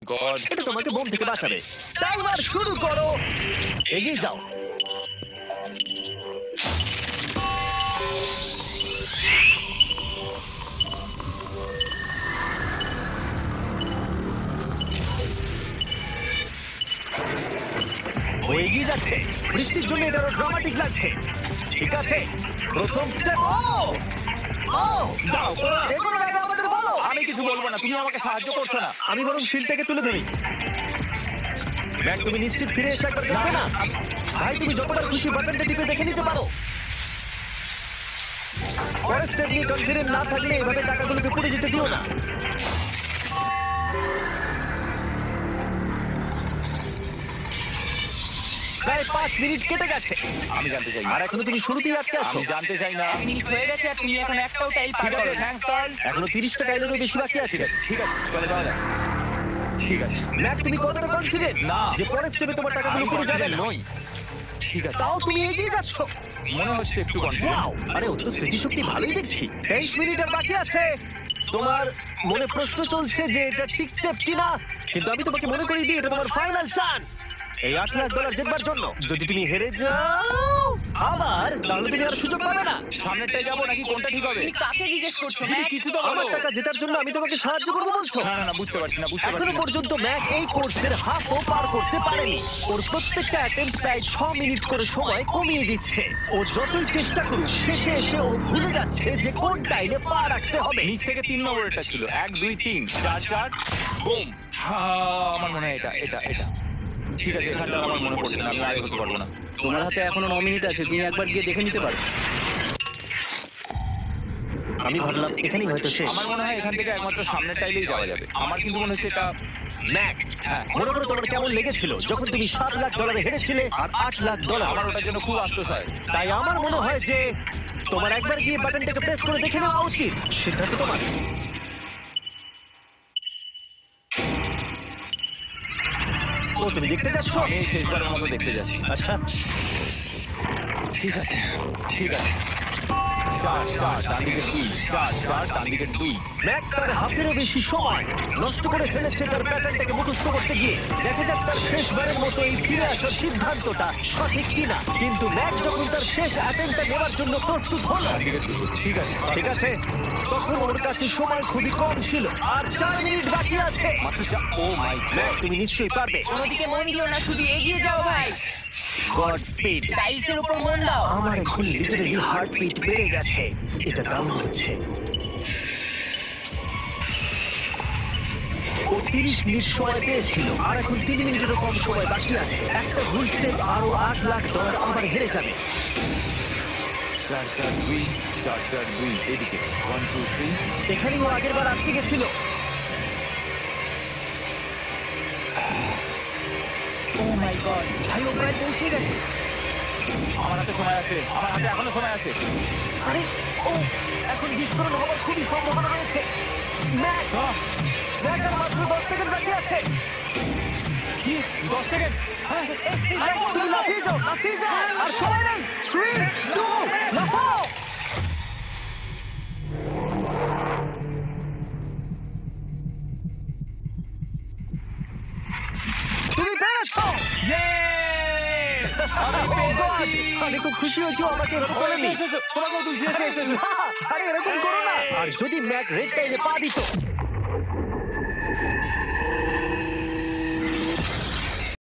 God, এটা তোমাকে bomb থেকে বাঁচাবে। টাইমার শুরু করো, এগিয়ে যাও। ও এগিয়ে যাচ্ছে, বৃষ্টির জন্য এটা আরো ড্রামাটিক লাগছে। ঠিক আছে, প্রথম স্টেপ। ও ও দাও, করো না। এগোনোর আগে আমাদের বলো। আমি কিছু বলবো না, তুমি আমাকে সাহায্য করছো না। আমি বরং শিলটাকে তুলে ধরি। ম্যাক, তুমি নিশ্চিত ফিরে এসে একবার দেখবে না? ভাই, তুমি যতবার খুশি বাটনটা টিপে দেখে নিতে পারো। পরের স্টেপ নিয়ে কনফিডেন্ট না থাকলে এভাবে টাকাগুলোকে পুড়ে যেতে দিও না। প্রায় 5 মিনিট কেটে গেছে, আমি জানতে চাই না। আর এখনো তুমি শুরুতেই আটকে আছো। আমি জানতে চাই না। মিনিট হয়ে গেছে আর তুমি এখন একটাও টাইল পার ঠিক আছে, করো না। Thanks Carl. এখনো 30টা টাইলেরও বেশি বাকি আছে। ঠিক আছে, চলে যাওয়া যাক। ঠিক আছে। ম্যাক, তুমি কতটা কনফিডেন্ট না। যে পরের স্টেপে তোমার টাকাগুলো আমি পুড়ে যাবে confident না? নই। ঠিক আছে, তাও তুমি এগিয়ে যাচ্ছ। মনে হচ্ছে একটু কনফিডেন্ট। ওয়াও, আরে ওর তো স্মৃতিশক্তি ভালোই দেখছি। 23 মিনিট আর বাকি আছে। তোমার মনে প্রশ্ন চলছে যে এটা ঠিক স্টেপ কিনা, কিন্তু আমি তোমাকে মনে করিয়ে দিই এটা তোমার ফাইনাল চান্স এই $8,00,000 জেতবার জন্য। যদি তুমি হেরে যাও আবার, তাহলে তুমি আর সুযোগ পাবে না। সামনেরটাই যাবো নাকি কোনটা ঠিক হবে? তুমি কাকে জিজ্ঞেস করছো তুমি ম্যাক? কিছু তো আমার বলো। টাকা জেতার জন্য আমি তোমাকে সাহায্য করবো বলছো? না না না, বুঝতে পারছি না, বুঝতে পারছি এখনো না। পর্যন্ত ম্যাক এই কোর্সের হাফও পার করতে পারেনি। ওর প্রত্যেকটা অ্যাটেম্প্ট প্রায় 6 মিনিট করে সময় কমিয়ে দিচ্ছে। ও যতই চেষ্টা করুক, শেষে এসে ও ভুলে যাচ্ছে যে কোন টাইলে পা রাখতে হবে। নিচ থেকে 3 নম্বরটা ছিল 1 2 3 4 4 বুম। আমার মনে হয় এটা এটা এটা ঠিক আছে। এখানটা আমার মনে পড়ছে না, আমি আগে হতে পারবো না। তোমার হাতে এখনো 9 মিনিট আছে, তুমি একবার গিয়ে দেখে নিতে পারো। আমি ভাবলাম এখানেই হয়তো শেষ। আমার মনে হয় এখান থেকে একমাত্র সামনের টাইলেই যাওয়া যাবে। আমার কিন্তু মনে হচ্ছে এটা। ম্যাক, হ্যাঁ। মনে করো তোমার কেমন লেগেছিল যখন তুমি $7,00,000 হেরেছিলে আর $8,00,000? আমার ওটার জন্য খুব আফসোস হয়। তাই আমার মনে হয় যে তোমার একবার গিয়ে বাটনটাকে প্রেস করে দেখে নেওয়া উচিত। সিদ্ধান্ত তোমার। ও, তুমি দেখতে যাচ্ছ? আমি এই শেষবারের মতো দেখতে যাচ্ছি। আচ্ছা, ঠিক আছে, ঠিক আছে। 4 4 ডান দিকে 2 4 4 ডান দিকে 2। ম্যাক তার হাফেরও বেশি সময় নষ্ট করে ফেলেছে তার প্যাটার্নটাকে মুখস্থ করতে গিয়ে। দেখা যাক তার শেষবারের মতো এই ফিরে আসার সিদ্ধান্তটা সঠিক কিনা। কিন্তু ম্যাক যখন তার শেষ অ্যাটেম্পটা নেওয়ার জন্য প্রস্তুত হলো, ডান দিকে 2। ঠিক আছে, ঠিক আছে, তখন ওর কাছে সময় খুবই কম ছিল আর 4 মিনিট বাকি আছে। মাত্র 4। ও মাই ম্যাক, গড। তুমি নিশ্চয়ই পারবে। ওদিকে মন দিও না, শুধু এগিয়ে যাও ভাই। God speed. টাইলসের উপর মন দাও। আমার এখন লিটারালি হার্টবিট বেড়ে গেছে। এটা দারুণ হচ্ছে। ও 30 মিনিট সময় পেয়েছিল আর এখন 3 মিনিটেরও কম সময় বাকি আছে। একটা ভুল স্টেপ আরো $8,00,000 আবার হেরে যাবে। 4 4 2 4 4 2 এদিকে 1 2 3। এখানেই ও আগের বার আটকে গেছিল। ও মাই গড। ভাই, ও প্রায় পৌঁছে গেছে। আমার হাতে সময় আছে, আমার হাতে এখনো সময় আছে। আরে, ও এখন বিস্ফোরণ হওয়ার খুবই সম্ভাবনা রয়েছে। ম্যাক, আহ, ম্যাক, আর মাত্র 10 সেকেন্ড বাকি আছে। কি 10 সেকেন্ড? ম্যাক, তুমি লাফিয়ে যাও, লাফিয়ে যাও। আর সময় নেই। 3 2 লাফাও। তুমি পেরেছো। Oh God! আমি খুব খুশি হয়েছি ও আমাকে এভাবে তোলেনি। তোমাকেও তুলছি, এসো এসো এসো। আরে এরকম করো না। আর যদি ম্যাক রেড টাইলে পা দিত